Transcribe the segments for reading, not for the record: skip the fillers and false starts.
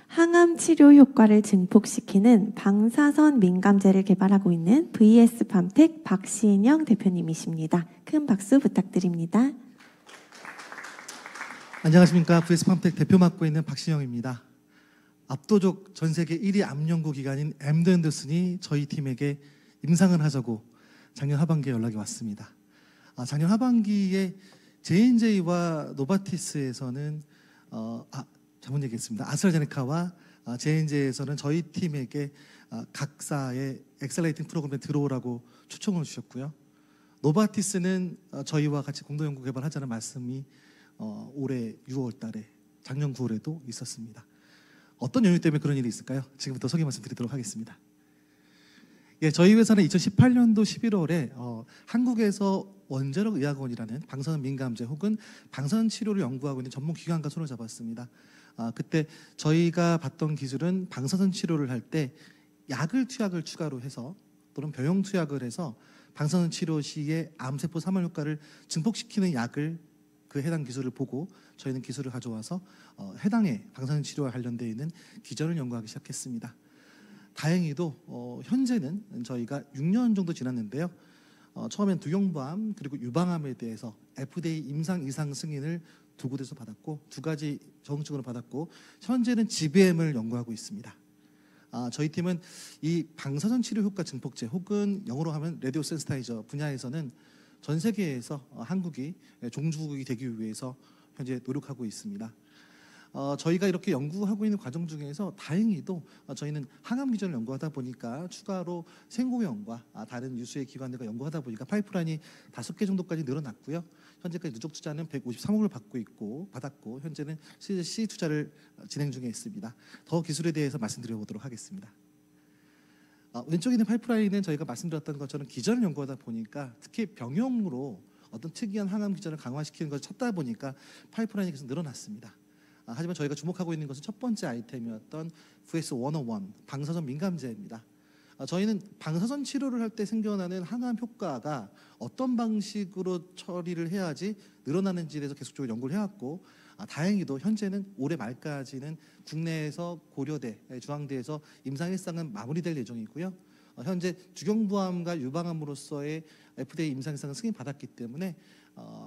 항암 치료 효과를 증폭시키는 방사선 민감제를 개발하고 있는 VS팜텍 박신영 대표님이십니다. 큰 박수 부탁드립니다. 안녕하십니까. VS팜텍 대표 맡고 있는 박신영입니다. 압도적 전 세계 1위 암 연구 기관인 엠드 앤더슨이 저희 팀에게 임상을 하자고 작년 하반기에 연락이 왔습니다. 작년 하반기에 J&J와 노바티스에서는 잘못 얘기했습니다. 아스트라제네카와 J&J에서는 저희 팀에게 각사의 엑셀레이팅 프로그램에 들어오라고 초청을 주셨고요. 노바티스는 저희와 같이 공동 연구 개발하자는 말씀이 올해 6월 달에 작년 9월에도 있었습니다. 어떤 연유 때문에 그런 일이 있을까요? 지금부터 소개 말씀드리도록 하겠습니다. 저희 회사는 2018년도 11월에 한국에서 원자력 의학원이라는 방사선 민감제 혹은 방사선 치료를 연구하고 있는 전문 기관과 손을 잡았습니다. 그때 저희가 봤던 기술은 방사선 치료를 할 때 약을 투약을 추가로 해서 또는 병용 투약을 해서 방사선 치료 시에 암세포 사망 효과를 증폭시키는 약을 그 해당 기술을 보고 저희는 기술을 가져와서 해당의 방사선 치료와 관련되어 있는 기전을 연구하기 시작했습니다. 다행히도 현재는 저희가 6년 정도 지났는데요. 처음엔 두경부암 그리고 유방암에 대해서 FDA 임상 이상 승인을 두 곳에서 받았고 두 가지 적응증으로 받았고 현재는 GBM을 연구하고 있습니다. 저희 팀은 이 방사선 치료 효과 증폭제 혹은 영어로 하면 라디오 센시타이저 분야에서는 전 세계에서 한국이 종주국이 되기 위해서 현재 노력하고 있습니다. 저희가 이렇게 연구하고 있는 과정 중에서 다행히도 저희는 항암 기전을 연구하다 보니까 추가로 생공연과 다른 유수의 기관들과 연구하다 보니까 파이프라인이 5개 정도까지 늘어났고요. 현재까지 누적 투자는 153억을 받았고 현재는 시리즈 C 투자를 진행 중에 있습니다. 더 기술에 대해서 말씀드려보도록 하겠습니다. 왼쪽에 있는 파이프라인은 저희가 말씀드렸던 것처럼 기전을 연구하다 보니까 특히 병용으로 어떤 특이한 항암 기전을 강화시키는 것을 찾다 보니까 파이프라인이 계속 늘어났습니다. 하지만 저희가 주목하고 있는 것은 첫 번째 아이템이었던 VS101 방사선 민감제입니다. 저희는 방사선 치료를 할 때 생겨나는 항암 효과가 어떤 방식으로 처리를 해야지 늘어나는지에 대해서 계속적으로 연구를 해왔고 다행히도 현재는 올해 말까지는 국내에서 고려대, 중앙대에서 임상 일상은 마무리될 예정이고요. 현재 주경부암과 유방암으로서의 FDA 임상 이상을 승인받았기 때문에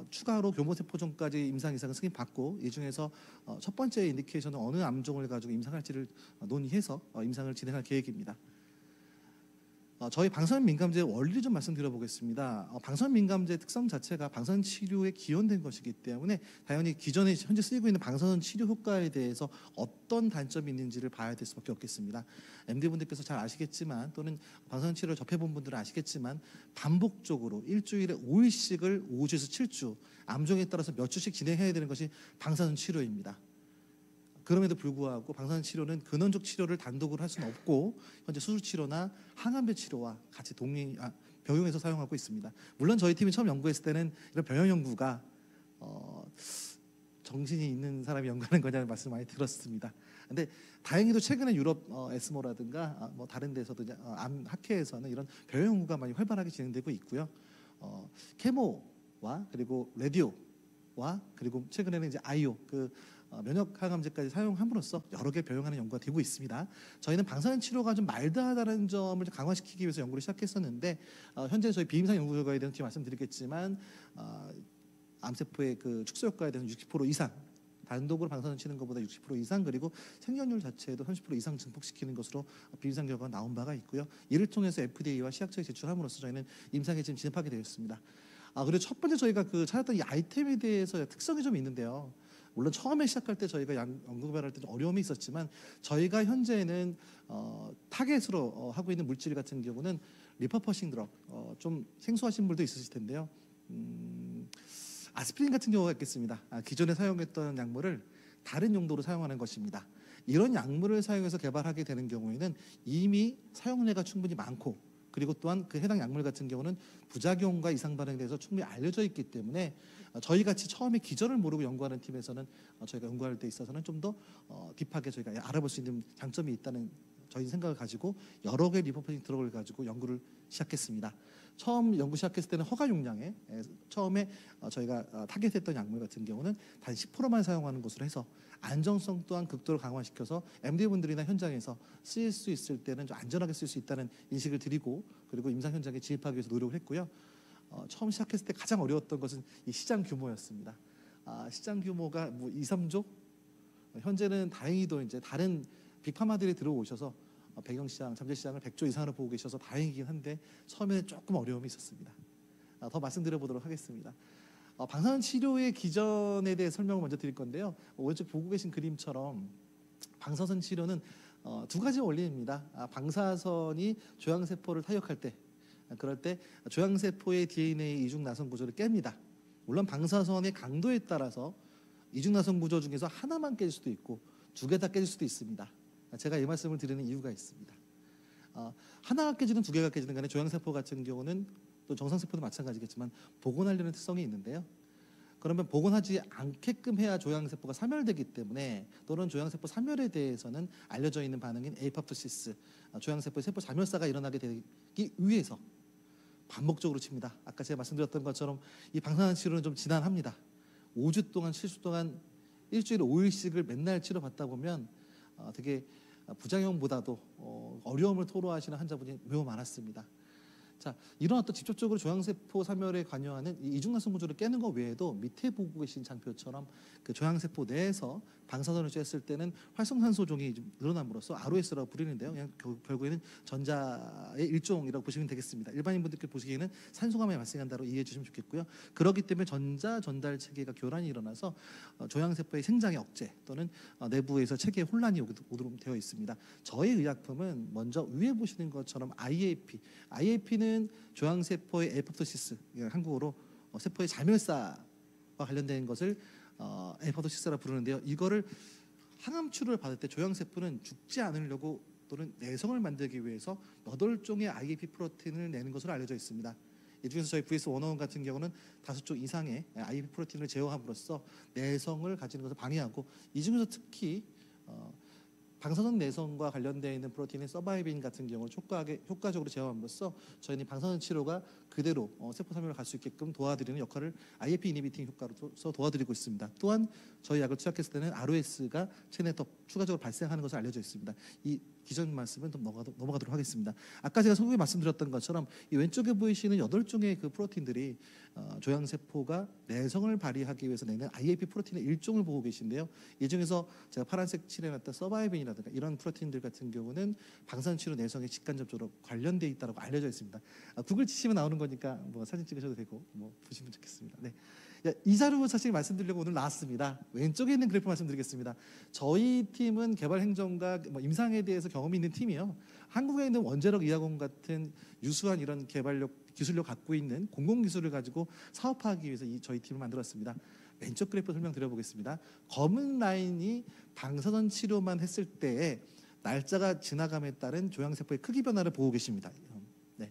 추가로 교모세포종까지 임상 이상을 승인받고 이 중에서 첫 번째 인디케이션은 어느 암종을 가지고 임상할지를 논의해서 임상을 진행할 계획입니다. 저희 방사선 민감제 원리를 좀 말씀드려보겠습니다. 방사선 민감제 특성 자체가 방사선 치료에 기원된 것이기 때문에 당연히 기존에 현재 쓰이고 있는 방사선 치료 효과에 대해서 어떤 단점이 있는지를 봐야 될 수밖에 없겠습니다. MD분들께서 잘 아시겠지만 또는 방사선 치료를 접해본 분들은 아시겠지만 반복적으로 일주일에 5일씩을 5주에서 7주 암종에 따라서 몇 주씩 진행해야 되는 것이 방사선 치료입니다. 그럼에도 불구하고 방사선 치료는 근원적 치료를 단독으로 할 수는 없고 현재 수술 치료나 항암제 치료와 같이 병용해서 사용하고 있습니다. 물론 저희 팀이 처음 연구했을 때는 이런 병용 연구가 정신이 있는 사람이 연구하는 거냐는 말씀 많이 들었습니다. 근데 다행히도 최근에 유럽 에스모라든가 다른 데서도 암 학회에서는 이런 병용 연구가 많이 활발하게 진행되고 있고요. 케모와 그리고 라디오와 그리고 최근에는 이제 아이오 면역 항암제까지 사용함으로써 여러 개 병용하는 연구가 되고 있습니다. 저희는 방사선 치료가 좀 마일드하다는 점을 강화시키기 위해서 연구를 시작했었는데 현재 저희 비임상 연구 결과에 대해서 뒤에 말씀드리겠지만 암세포의 그 축소 효과에 대해서 60% 이상 단독으로 방사선 치는 것보다 60% 이상 그리고 생존율 자체도 30% 이상 증폭시키는 것으로 비임상 결과가 나온 바가 있고요. 이를 통해서 FDA와 시약처에 제출함으로써 저희는 임상에 지금 진입하게 되었습니다. 그리고 첫 번째 저희가 찾았던 이 아이템에 대해서 특성이 좀 있는데요. 물론 처음에 시작할 때 저희가 연구 개발할 때 좀 어려움이 있었지만 저희가 현재는 타겟으로 하고 있는 물질 같은 경우는 리퍼퍼싱 드럭 좀 생소하신 분도 있으실 텐데요. 아스피린 같은 경우가 있겠습니다. 기존에 사용했던 약물을 다른 용도로 사용하는 것입니다. 이런 약물을 사용해서 개발하게 되는 경우에는 이미 사용량가 충분히 많고 그리고 또한 그 해당 약물 같은 경우는 부작용과 이상 반응에 대해서 충분히 알려져 있기 때문에 저희같이 처음에 기전을 모르고 연구하는 팀에서는 저희가 연구할 때 있어서는 좀 더 딥하게 저희가 알아볼 수 있는 장점이 있다는 저희 생각을 가지고 여러 개의 리퍼버싱 드럭을 가지고 연구를 시작했습니다. 처음 연구 시작했을 때는 허가 용량에 처음에 저희가 타겟했던 약물 같은 경우는 단 10%만 사용하는 것으로 해서 안정성 또한 극도로 강화시켜서 MD분들이나 현장에서 쓰일 수 있을 때는 좀 안전하게 쓸 수 있다는 인식을 드리고 그리고 임상 현장에 진입하기 위해서 노력을 했고요. 처음 시작했을 때 가장 어려웠던 것은 이 시장 규모였습니다. 시장 규모가 뭐 2, 3조? 현재는 다행히도 이제 다른 빅파마들이 들어오셔서 배경시장, 잠재시장을 100조 이상으로 보고 계셔서 다행이긴 한데 처음에는 조금 어려움이 있었습니다. 더 말씀드려 보도록 하겠습니다. 방사선 치료의 기전에 대해 설명을 먼저 드릴 건데요. 오른쪽 보고 계신 그림처럼 방사선 치료는 두 가지 원리입니다. 방사선이 조양세포를 타격할 때 그럴 때 조양세포의 DNA 이중나선 구조를 깹니다. 물론 방사선의 강도에 따라서 이중나선 구조 중에서 하나만 깨질 수도 있고 두 개 다 깨질 수도 있습니다. 제가 이 말씀을 드리는 이유가 있습니다. 하나가 깨지든 두 개가 깨지든 간에 조양세포 같은 경우는 또 정상세포도 마찬가지겠지만 복원하려는 특성이 있는데요. 그러면 복원하지 않게끔 해야 조양세포가 사멸되기 때문에 또는 조양세포 사멸에 대해서는 알려져 있는 반응인 에이팝토시스, 조양세포의 세포 자멸사가 일어나게 되기 위해서 반복적으로 칩니다. 아까 제가 말씀드렸던 것처럼 이 방사선 치료는 좀 지난합니다. 5주 동안 7주 동안 일주일에 5일씩을 맨날 치료받다 보면 되게 부작용보다도 어려움을 토로하시는 환자분이 매우 많았습니다. 자, 이런 어떤 직접적으로 조양세포 사멸에 관여하는 이 이중나선 구조를 깨는 것 외에도 밑에 보고 계신 장표처럼 그 조양세포 내에서 방사선을 쬐었을 때는 활성산소종이 좀 늘어남으로써 ROS라고 부르는데요. 그냥 결국에는 전자의 일종이라고 보시면 되겠습니다. 일반인분들께 보시기에는 산소가 많이 발생한다고 이해해 주시면 좋겠고요. 그렇기 때문에 전자 전달 체계가 교란이 일어나서 조양세포의 생장의 억제 또는 내부에서 체계의 혼란이 오도록 되어 있습니다. 저희 의약품은 먼저 위에 보시는 것처럼 IAP는 조양세포의 에포토시스, 한국어로 세포의 자멸사와 관련된 것을 에포토시스라 부르는데요. 이거를 항암 치료를 받을 때 조양세포는 죽지 않으려고 또는 내성을 만들기 위해서 8종의 IAP 프로틴을 내는 것으로 알려져 있습니다. 이 중에서 저희 VS101 같은 경우는 5종 이상의 IAP 프로틴을 제어함으로써 내성을 가지는 것을 방해하고 이 중에서 특히 방사선 내성과 관련되어 있는 프로틴인 서바이빈 같은 경우를 효과적으로 제어함으로써 저희는 방사선 치료가 그대로 세포 사멸을 갈 수 있게끔 도와드리는 역할을 IAP 이니비팅 효과로서 도와드리고 있습니다. 또한 저희 약을 투약했을 때는 ROS가 체내에 더 추가적으로 발생하는 것으로 알려져 있습니다. 이 기존 말씀은 좀 넘어가도록 하겠습니다. 아까 제가 소개에 말씀드렸던 것처럼 이 왼쪽에 보이시는 8종의 그 프로틴들이 조양세포가 내성을 발휘하기 위해서 내는 IAP 프로틴의 일종을 보고 계신데요. 이 중에서 제가 파란색 칠해놨던 서바이빈이라든가 이런 프로틴들 같은 경우는 방사선치료 내성에 직간접적으로 관련되어 있다고 알려져 있습니다. 구글 치시면 나오는 거니까 뭐 사진 찍으셔도 되고 뭐 보시면 좋겠습니다. 네. 이 자료 사실 말씀드리려고 오늘 나왔습니다. 왼쪽에 있는 그래프 말씀드리겠습니다. 저희 팀은 개발 행정과 임상에 대해서 경험이 있는 팀이요. 한국에 있는 원자력 이화공 같은 유수한 이런 개발력, 기술력 갖고 있는 공공기술을 가지고 사업화하기 위해서 저희 팀을 만들었습니다. 왼쪽 그래프 설명드려보겠습니다. 검은 라인이 방사선 치료만 했을 때의 날짜가 지나감에 따른 조양세포의 크기 변화를 보고 계십니다. 네.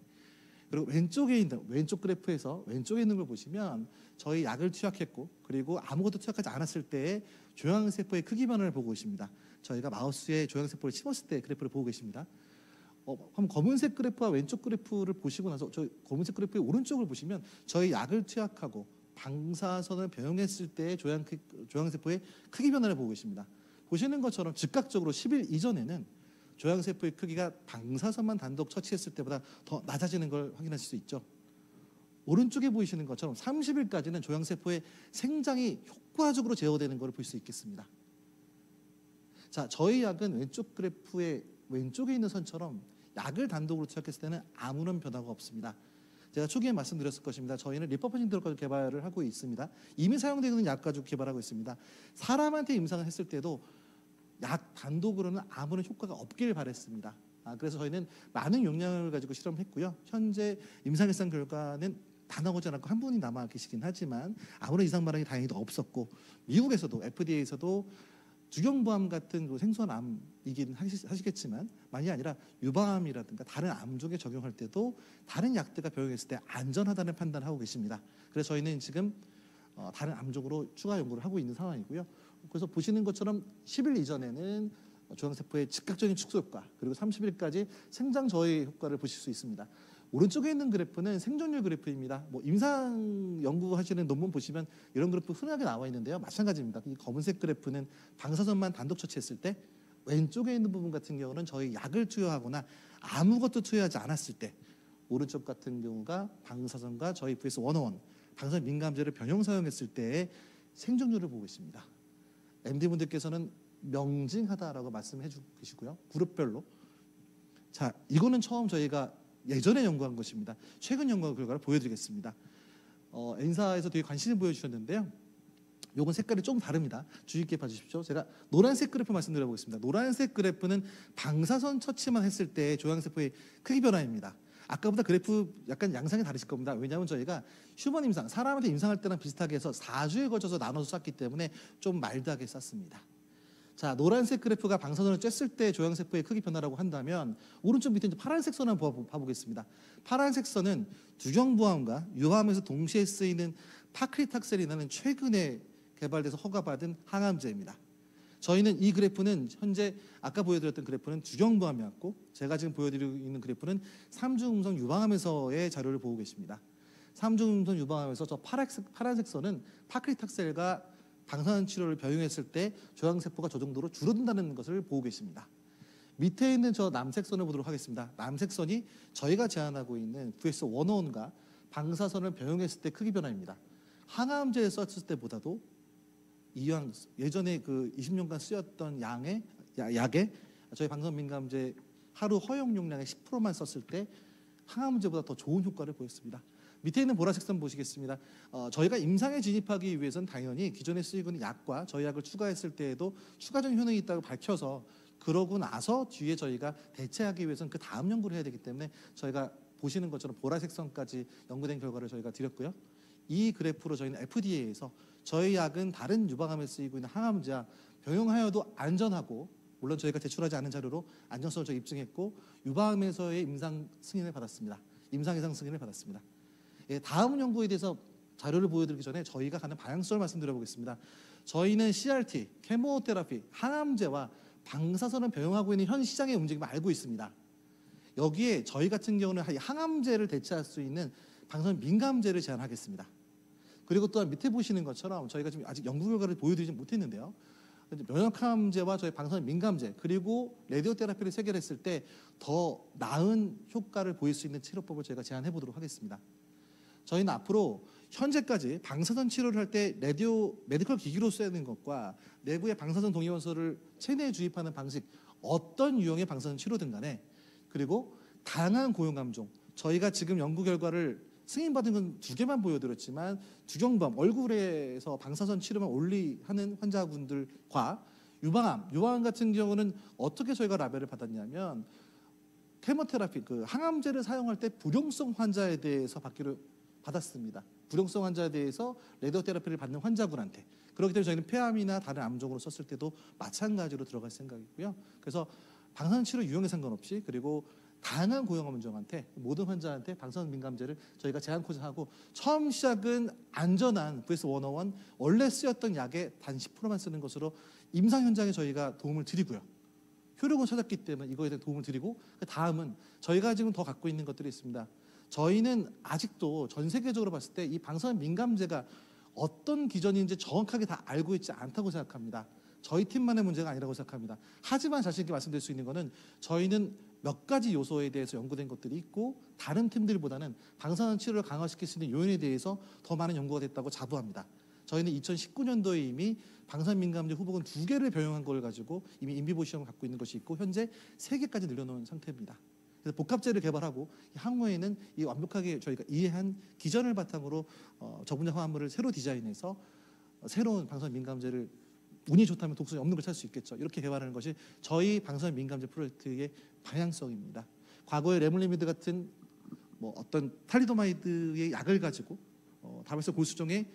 그리고 왼쪽에 있는 왼쪽 그래프에서 왼쪽에 있는 걸 보시면 저희 약을 투약했고 그리고 아무것도 투약하지 않았을 때의 조양세포의 크기 변화를 보고 계십니다. 저희가 마우스에 조양세포를 심었을 때 그래프를 보고 계십니다. 그럼 검은색 그래프와 왼쪽 그래프를 보시고 나서 저 검은색 그래프의 오른쪽을 보시면 저희 약을 투약하고 방사선을 병용했을 때의 조양세포의 크기 변화를 보고 계십니다. 보시는 것처럼 즉각적으로 10일 이전에는 조양세포의 크기가 방사선만 단독 처치했을 때보다 더 낮아지는 걸 확인하실 수 있죠. 오른쪽에 보이시는 것처럼 30일까지는 조양세포의 생장이 효과적으로 제어되는 걸 볼 수 있겠습니다. 자, 저희 약은 왼쪽 그래프의 왼쪽에 있는 선처럼 약을 단독으로 투약했을 때는 아무런 변화가 없습니다. 제가 초기에 말씀드렸을 것입니다. 저희는 리퍼버싱 드럭 가지고 개발을 하고 있습니다. 이미 사용되는 약 가지고 개발하고 있습니다. 사람한테 임상을 했을 때도 약 단독으로는 아무런 효과가 없길 바랬습니다. 그래서 저희는 많은 용량을 가지고 실험했고요. 현재 임상일상 결과는 다 나오지 않았고 한 분이 남아 계시긴 하지만 아무런 이상 반응이 다행히도 없었고 미국에서도 FDA에서도 주경부암 같은 생소한 암이긴 하시겠지만 만이 아니라 유방암이라든가 다른 암종에 적용할 때도 다른 약들과 병용했을 때 안전하다는 판단을 하고 계십니다. 그래서 저희는 지금 다른 암종으로 추가 연구를 하고 있는 상황이고요. 그래서 보시는 것처럼 10일 이전에는 조양세포의 즉각적인 축소 효과, 그리고 30일까지 생장 저해 효과를 보실 수 있습니다. 오른쪽에 있는 그래프는 생존율 그래프입니다. 뭐 임상 연구하시는 논문 보시면 이런 그래프 흔하게 나와 있는데요. 마찬가지입니다. 이 검은색 그래프는 방사선만 단독 처치했을 때, 왼쪽에 있는 부분 같은 경우는 저희 약을 투여하거나 아무것도 투여하지 않았을 때, 오른쪽 같은 경우가 방사선과 저희 VS101 방사선 민감제를 병용 사용했을 때의 생존율을 보고 있습니다. MD분들께서는 명징하다라고 말씀해 주고 계시고요. 그룹별로. 자, 이거는 처음 저희가 예전에 연구한 것입니다. 최근 연구 결과를 보여드리겠습니다. N사에서 되게 관심을 보여주셨는데요. 요건 색깔이 조금 다릅니다. 주의 깊게 봐주십시오. 제가 노란색 그래프 말씀드려 보겠습니다. 노란색 그래프는 방사선 처치만 했을 때 조양세포의 크기 변화입니다. 아까보다 그래프 약간 양상이 다르실 겁니다. 왜냐하면 저희가 휴먼 임상, 사람한테 임상할 때랑 비슷하게 해서 4주에 걸쳐서 나눠서 쐈기 때문에 좀 마일드하게 쐈습니다. 자, 노란색 그래프가 방사선을 쬐을 때 조양세포의 크기 변화라고 한다면, 오른쪽 밑에 이제 파란색 선 한번 봐보겠습니다. 파란색 선은 두경부암과 유암에서 동시에 쓰이는 파크리탁셀이라는 최근에 개발돼서 허가받은 항암제입니다. 저희는 이 그래프는 현재 아까 보여드렸던 그래프는 두경부암이었고, 제가 지금 보여드리고 있는 그래프는 삼중음성 유방암에서의 자료를 보고 계십니다. 삼중음성 유방암에서 저 파란색 선은 파크리탁셀과 방사선 치료를 병용했을 때 조양세포가 저 정도로 줄어든다는 것을 보고 계십니다. 밑에 있는 저 남색 선을 보도록 하겠습니다. 남색 선이 저희가 제안하고 있는 VS101과 방사선을 병용했을 때 크기 변화입니다. 항암제에 썼을 때보다도 이왕 예전에 그 20년간 쓰였던 약에 저희 방사선 민감제 하루 허용 용량의 10%만 썼을 때 항암제보다 더 좋은 효과를 보였습니다. 밑에 있는 보라색 선 보시겠습니다. 저희가 임상에 진입하기 위해서는 당연히 기존에 쓰이고 있는 약과 저희 약을 추가했을 때에도 추가적인 효능이 있다고 밝혀서, 그러고 나서 뒤에 저희가 대체하기 위해서는 그 다음 연구를 해야 되기 때문에 저희가 보시는 것처럼 보라색 선까지 연구된 결과를 저희가 드렸고요. 이 그래프로 저희는 FDA에서 저희 약은 다른 유방암에 쓰이고 있는 항암제와 병용하여도 안전하고, 물론 저희가 제출하지 않은 자료로 안전성을 저희 입증했고, 유방암에서의 임상 승인을 받았습니다. 임상 예상 승인을 받았습니다. 예, 다음 연구에 대해서 자료를 보여드리기 전에 저희가 가는 방향성을 말씀드려보겠습니다. 저희는 CRT, 케모테라피, 항암제와 방사선을 병용하고 있는 현 시장의 움직임을 알고 있습니다. 여기에 저희 같은 경우는 항암제를 대체할 수 있는 방사선 민감제를 제안하겠습니다. 그리고 또한 밑에 보시는 것처럼 저희가 지금 아직 연구 결과를 보여드리지 못했는데요. 면역항암제와 저희 방사선 민감제, 그리고 라디오 테라피를 체결했을 때 더 나은 효과를 보일 수 있는 치료법을 저희가 제안해 보도록 하겠습니다. 저희는 앞으로 현재까지 방사선 치료를 할 때 라디오 메디컬 기기로 쓰는 것과 내부의 방사선 동위원소를 체내에 주입하는 방식, 어떤 유형의 방사선 치료든 간에, 그리고 다양한 고용감종, 저희가 지금 연구 결과를 승인받은 건 2개만 보여드렸지만 두경부암, 얼굴에서 방사선 치료만 하는 환자분들과 유방암 같은 경우는 어떻게 저희가 라벨을 받았냐면, 케모테라피, 그 항암제를 사용할 때 불용성 환자에 대해서 받았습니다. 불용성 환자에 대해서 라디오 테라피를 받는 환자분한테. 그렇기 때문에 저희는 폐암이나 다른 암종으로 썼을 때도 마찬가지로 들어갈 생각이고요. 그래서 방사선 치료 유형에 상관없이, 그리고 다양한 고용암종한테, 모든 환자한테 방사선 민감제를 저희가 제안코자 하고, 처음 시작은 안전한 VS101 원래 쓰였던 약의 단 10%만 쓰는 것으로 임상 현장에 저희가 도움을 드리고요. 효력은 찾았기 때문에 이거에 대해 도움을 드리고, 그 다음은 저희가 지금 더 갖고 있는 것들이 있습니다. 저희는 아직도 전 세계적으로 봤을 때 이 방사선 민감제가 어떤 기전인지 정확하게 다 알고 있지 않다고 생각합니다. 저희 팀만의 문제가 아니라고 생각합니다. 하지만 자신 있게 말씀드릴 수 있는 것은, 저희는 몇 가지 요소에 대해서 연구된 것들이 있고, 다른 팀들보다는 방사선 치료를 강화시킬 수 있는 요인에 대해서 더 많은 연구가 됐다고 자부합니다. 저희는 2019년도에 이미 방사선 민감제 후보군 2개를 병용한 걸 가지고 이미 인비보 시험을 갖고 있는 것이 있고, 현재 3개까지 늘려놓은 상태입니다. 그래서 복합제를 개발하고, 향후에는 이 완벽하게 저희가 이해한 기전을 바탕으로 저분자 화합물을 새로 디자인해서 새로운 방사선 민감제를, 운이 좋다면 독성이 없는 걸 찾을 수 있겠죠. 이렇게 개발하는 것이 저희 방사선 민감제 프로젝트의 방향성입니다. 과거에 레물리미드 같은 어떤 탈리도마이드의 약을 가지고 다발성 골수종의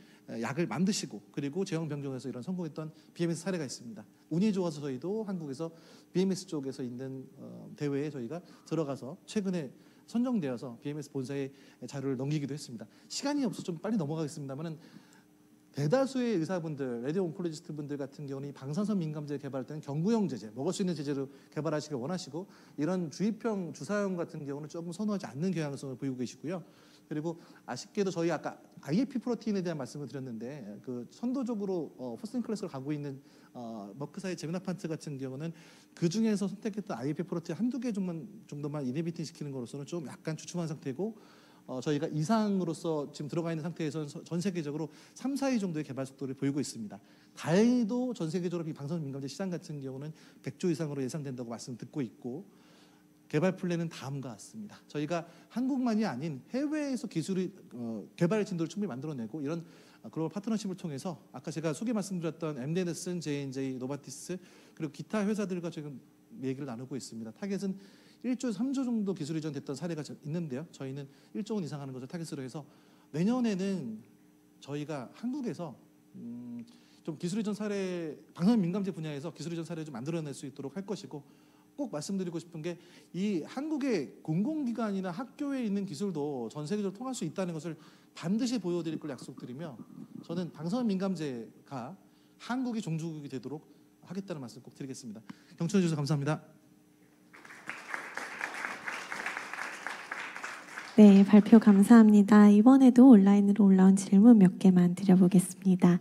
약을 만드시고, 그리고 제형 병정에서 이런 성공했던 BMS 사례가 있습니다. 운이 좋아서 저희도 한국에서 BMS 쪽에서 있는 대회에 저희가 들어가서 최근에 선정되어서 BMS 본사에 자료를 넘기기도 했습니다. 시간이 없어서 좀 빨리 넘어가겠습니다만은, 대다수의 의사분들, 레디오 온콜로지스트 분들 같은 경우는 이 방사선 민감제 개발할 때는 경구용 제제, 먹을 수 있는 제제로 개발하시길 원하시고 이런 주입형 주사용 같은 경우는 조금 선호하지 않는 경향성을 보이고 계시고요. 그리고 아쉽게도 저희 아까 IAP 프로테인에 대한 말씀을 드렸는데 그 선도적으로 퍼스트 클래스로 가고 있는 머크사의 제미나판트 같은 경우는 그 중에서 선택했던 IAP 프로테인 한두 개 정도만 이네비팅 시키는 것으로서는 좀 약간 주춤한 상태고 저희가 이상으로서 지금 들어가 있는 상태에서는 전 세계적으로 3, 4위 정도의 개발 속도를 보이고 있습니다. 다행히도 전 세계적으로 이 방사선 민감제 시장 같은 경우는 100조 이상으로 예상된다고 말씀 듣고 있고 개발 플랜은 다음과 같습니다. 저희가 한국만이 아닌 해외에서 기술이 개발 진도를 충분히 만들어내고 이런 글로벌 파트너십을 통해서 아까 제가 소개 말씀드렸던 엠데너슨, J&J, 노바티스 그리고 기타 회사들과 지금 얘기를 나누고 있습니다. 타겟은 1조에서 3조 정도 기술 이전됐던 사례가 있는데요. 저희는 1조 원 이상 하는 것을 타겟으로 해서 내년에는 저희가 한국에서 좀 기술 이전 사례, 방사선 민감제 분야에서 기술 이전 사례를 좀 만들어낼 수 있도록 할 것이고 꼭 말씀드리고 싶은 게 이 한국의 공공기관이나 학교에 있는 기술도 전 세계적으로 통할 수 있다는 것을 반드시 보여드릴 걸 약속드리며 저는 방사선 민감제가 한국이 종주국이 되도록 하겠다는 말씀 꼭 드리겠습니다. 경청해 주셔서 감사합니다. 네, 발표 감사합니다. 이번에도 온라인으로 올라온 질문 몇 개만 드려보겠습니다.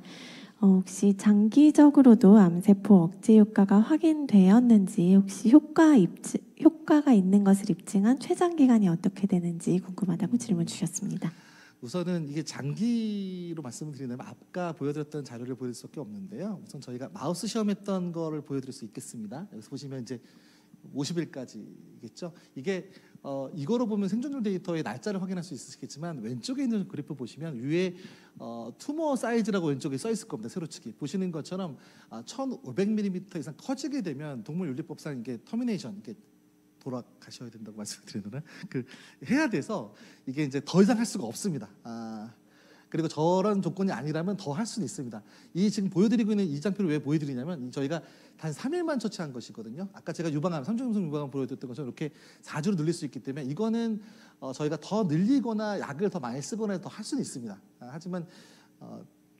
혹시 장기적으로도 암세포 억제 효과가 확인되었는지, 혹시 효과가 있는 것을 입증한 최장기간이 어떻게 되는지 궁금하다고 질문 주셨습니다. 우선은 이게 장기로 말씀을 드리려면 아까 보여드렸던 자료를 보여드릴 수밖에 없는데요. 우선 저희가 마우스 시험했던 거를 보여드릴 수 있겠습니다. 여기서 보시면 이제 50일까지겠죠. 이게 이거로 보면 생존율 데이터의 날짜를 확인할 수 있으시겠지만 왼쪽에 있는 그래프 보시면 위에 투머 사이즈라고 왼쪽에 써 있을 겁니다. 세로치기 보시는 것처럼 1,500mm 이상 커지게 되면 동물윤리법상 이게 터미네이션 이게 돌아가셔야 된다고 말씀을 드리느라 해야 돼서 이게 이제 더 이상 할 수가 없습니다. 그리고 저런 조건이 아니라면 더 할 수는 있습니다. 이 지금 보여드리고 있는 이 장표를 왜 보여드리냐면 저희가 단 3일만 처치한 것이거든요. 아까 제가 유방암, 3중 음성 유방암 보여드렸던 것처럼 이렇게 4주로 늘릴 수 있기 때문에 이거는 저희가 더 늘리거나 약을 더 많이 쓰거나 더 할 수는 있습니다. 하지만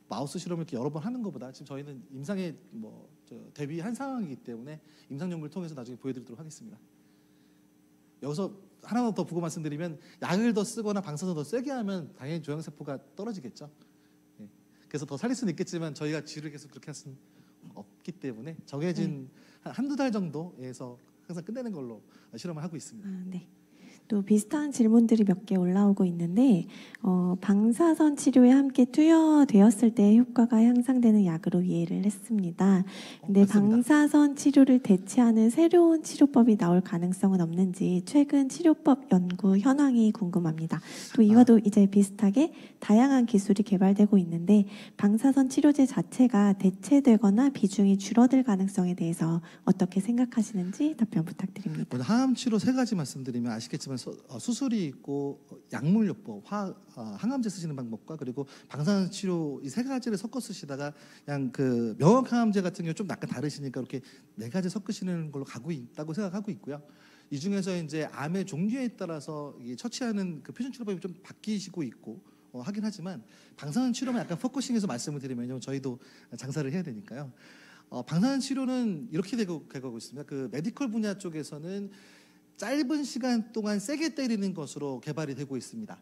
마우스 실험을 이렇게 여러 번 하는 것보다 지금 저희는 임상에 대비한 상황이기 때문에 임상 연구를 통해서 나중에 보여드리도록 하겠습니다. 여기서 하나만 더 보고 말씀드리면 약을 더 쓰거나 방사선 더 세게 하면 당연히 조형세포가 떨어지겠죠. 예. 그래서 더 살릴 수는 있겠지만 저희가 쥐를 계속 그렇게 할 수는 없기 때문에 정해진 한두 달 정도에서 항상 끝내는 걸로 실험을 하고 있습니다. 네. 또 비슷한 질문들이 몇 개 올라오고 있는데 방사선 치료에 함께 투여되었을 때 효과가 향상되는 약으로 이해를 했습니다. 근데 방사선 치료를 대체하는 새로운 치료법이 나올 가능성은 없는지 최근 치료법 연구 현황이 궁금합니다. 또 이와도 이제 비슷하게 다양한 기술이 개발되고 있는데 방사선 치료제 자체가 대체되거나 비중이 줄어들 가능성에 대해서 어떻게 생각하시는지 답변 부탁드립니다. 먼저 항암 치료 3가지 말씀드리면 아시겠지만 수술이 있고 약물요법, 항암제 쓰시는 방법과 그리고 방사선 치료 이 3가지를 섞어 쓰시다가 그냥 명확 항암제 같은 경우 좀 약간 다르시니까 이렇게 4가지 섞으시는 걸로 가고 있다고 생각하고 있고요. 이 중에서 이제 암의 종류에 따라서 처치하는 표준 치료법이 좀 바뀌시고 있고 하긴 하지만 방사선 치료만 약간 포커싱해서 말씀을 드리면 저희도 장사를 해야 되니까요. 방사선 치료는 이렇게 되고 있습니다. 메디컬 분야 쪽에서는 짧은 시간 동안 세게 때리는 것으로 개발이 되고 있습니다.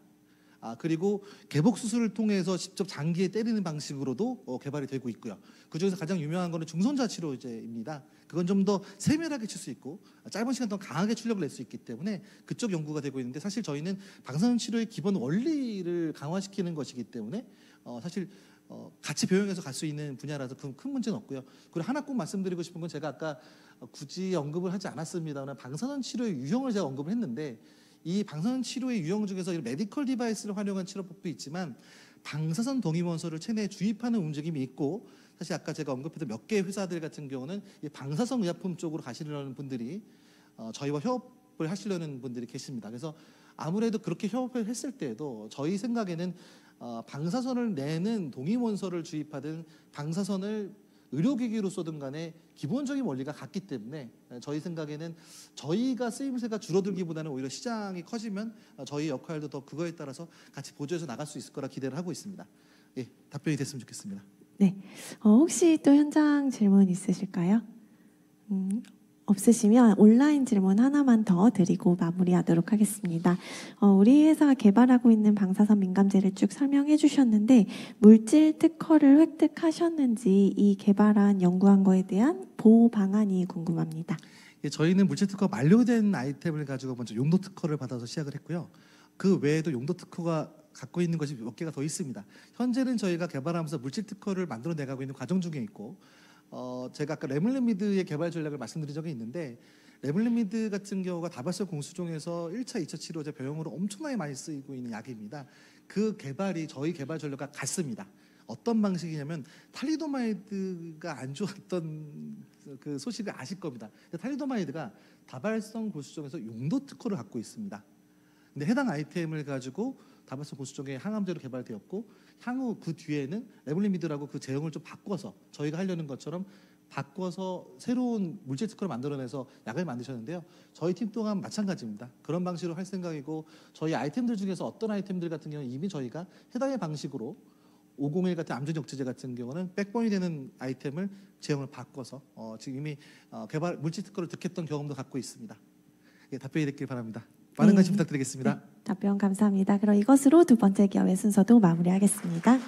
그리고 개복 수술을 통해서 직접 장기에 때리는 방식으로도 개발이 되고 있고요. 그 중에서 가장 유명한 거는 중성자 치료제입니다. 그건 좀 더 세밀하게 칠 수 있고 짧은 시간 동안 강하게 출력을 낼 수 있기 때문에 그쪽 연구가 되고 있는데 사실 저희는 방사선 치료의 기본 원리를 강화시키는 것이기 때문에 사실 같이 병행해서 갈 수 있는 분야라서 큰 문제는 없고요. 그리고 하나 꼭 말씀드리고 싶은 건 제가 아까 굳이 언급을 하지 않았습니다만 방사선 치료의 유형을 제가 언급을 했는데 이 방사선 치료의 유형 중에서 메디컬 디바이스를 활용한 치료법도 있지만 방사선 동위원소를 체내에 주입하는 움직임이 있고 사실 아까 제가 언급했던 몇 개의 회사들 같은 경우는 이 방사선 의약품 쪽으로 가시려는 분들이 저희와 협업을 하시려는 분들이 계십니다. 그래서 아무래도 그렇게 협업을 했을 때에도 저희 생각에는 방사선을 내는 동위원소를 주입하든 방사선을 의료기기로 쏘든 간에 기본적인 원리가 같기 때문에 저희 생각에는 저희가 쓰임새가 줄어들기보다는 오히려 시장이 커지면 저희 역할도 더 그거에 따라서 같이 보조해서 나갈 수 있을 거라 기대를 하고 있습니다. 예, 답변이 됐으면 좋겠습니다. 네. 혹시 또 현장 질문 있으실까요? 없으시면 온라인 질문 하나만 더 드리고 마무리하도록 하겠습니다. 우리 회사가 개발하고 있는 방사선 민감제를 쭉 설명해 주셨는데 물질 특허를 획득하셨는지 이 개발한 연구한 거에 대한 보호 방안이 궁금합니다. 예, 저희는 물질 특허 만료된 아이템을 가지고 먼저 용도 특허를 받아서 시작을 했고요. 그 외에도 용도 특허가 갖고 있는 것이 몇 개가 더 있습니다. 현재는 저희가 개발하면서 물질 특허를 만들어내가고 있는 과정 중에 있고, 제가 아까 레블리미드의 개발 전략을 말씀드린 적이 있는데, 레블리미드 같은 경우가 다발성 공수종에서 1차, 2차 치료제 병용으로 엄청나게 많이 쓰이고 있는 약입니다. 그 개발이 저희 개발 전략과 같습니다. 어떤 방식이냐면 탈리도마이드가 안 좋았던 그 소식을 아실 겁니다. 탈리도마이드가 다발성 골수종에서 용도 특허를 갖고 있습니다. 근데 해당 아이템을 가지고 다발성 골수종의 항암제로 개발되었고, 향후 그 뒤에는 레블리미드라고 그 제형을 좀 바꿔서 저희가 하려는 것처럼 바꿔서 새로운 물질 특허를 만들어내서 약을 만드셨는데요. 저희 팀 또한 마찬가지입니다. 그런 방식으로 할 생각이고, 저희 아이템들 중에서 어떤 아이템들 같은 경우는 이미 저희가 해당의 방식으로 501 같은 암전 억제제 같은 경우는 백본이 되는 아이템을 제형을 바꿔서 지금 이미 개발 물질 특허를 득했던 경험도 갖고 있습니다. 예, 답변이 됐길 바랍니다. 많은 관심 부탁드리겠습니다. 네, 답변 감사합니다. 그럼 이것으로 두 번째 기업의 순서도 마무리하겠습니다.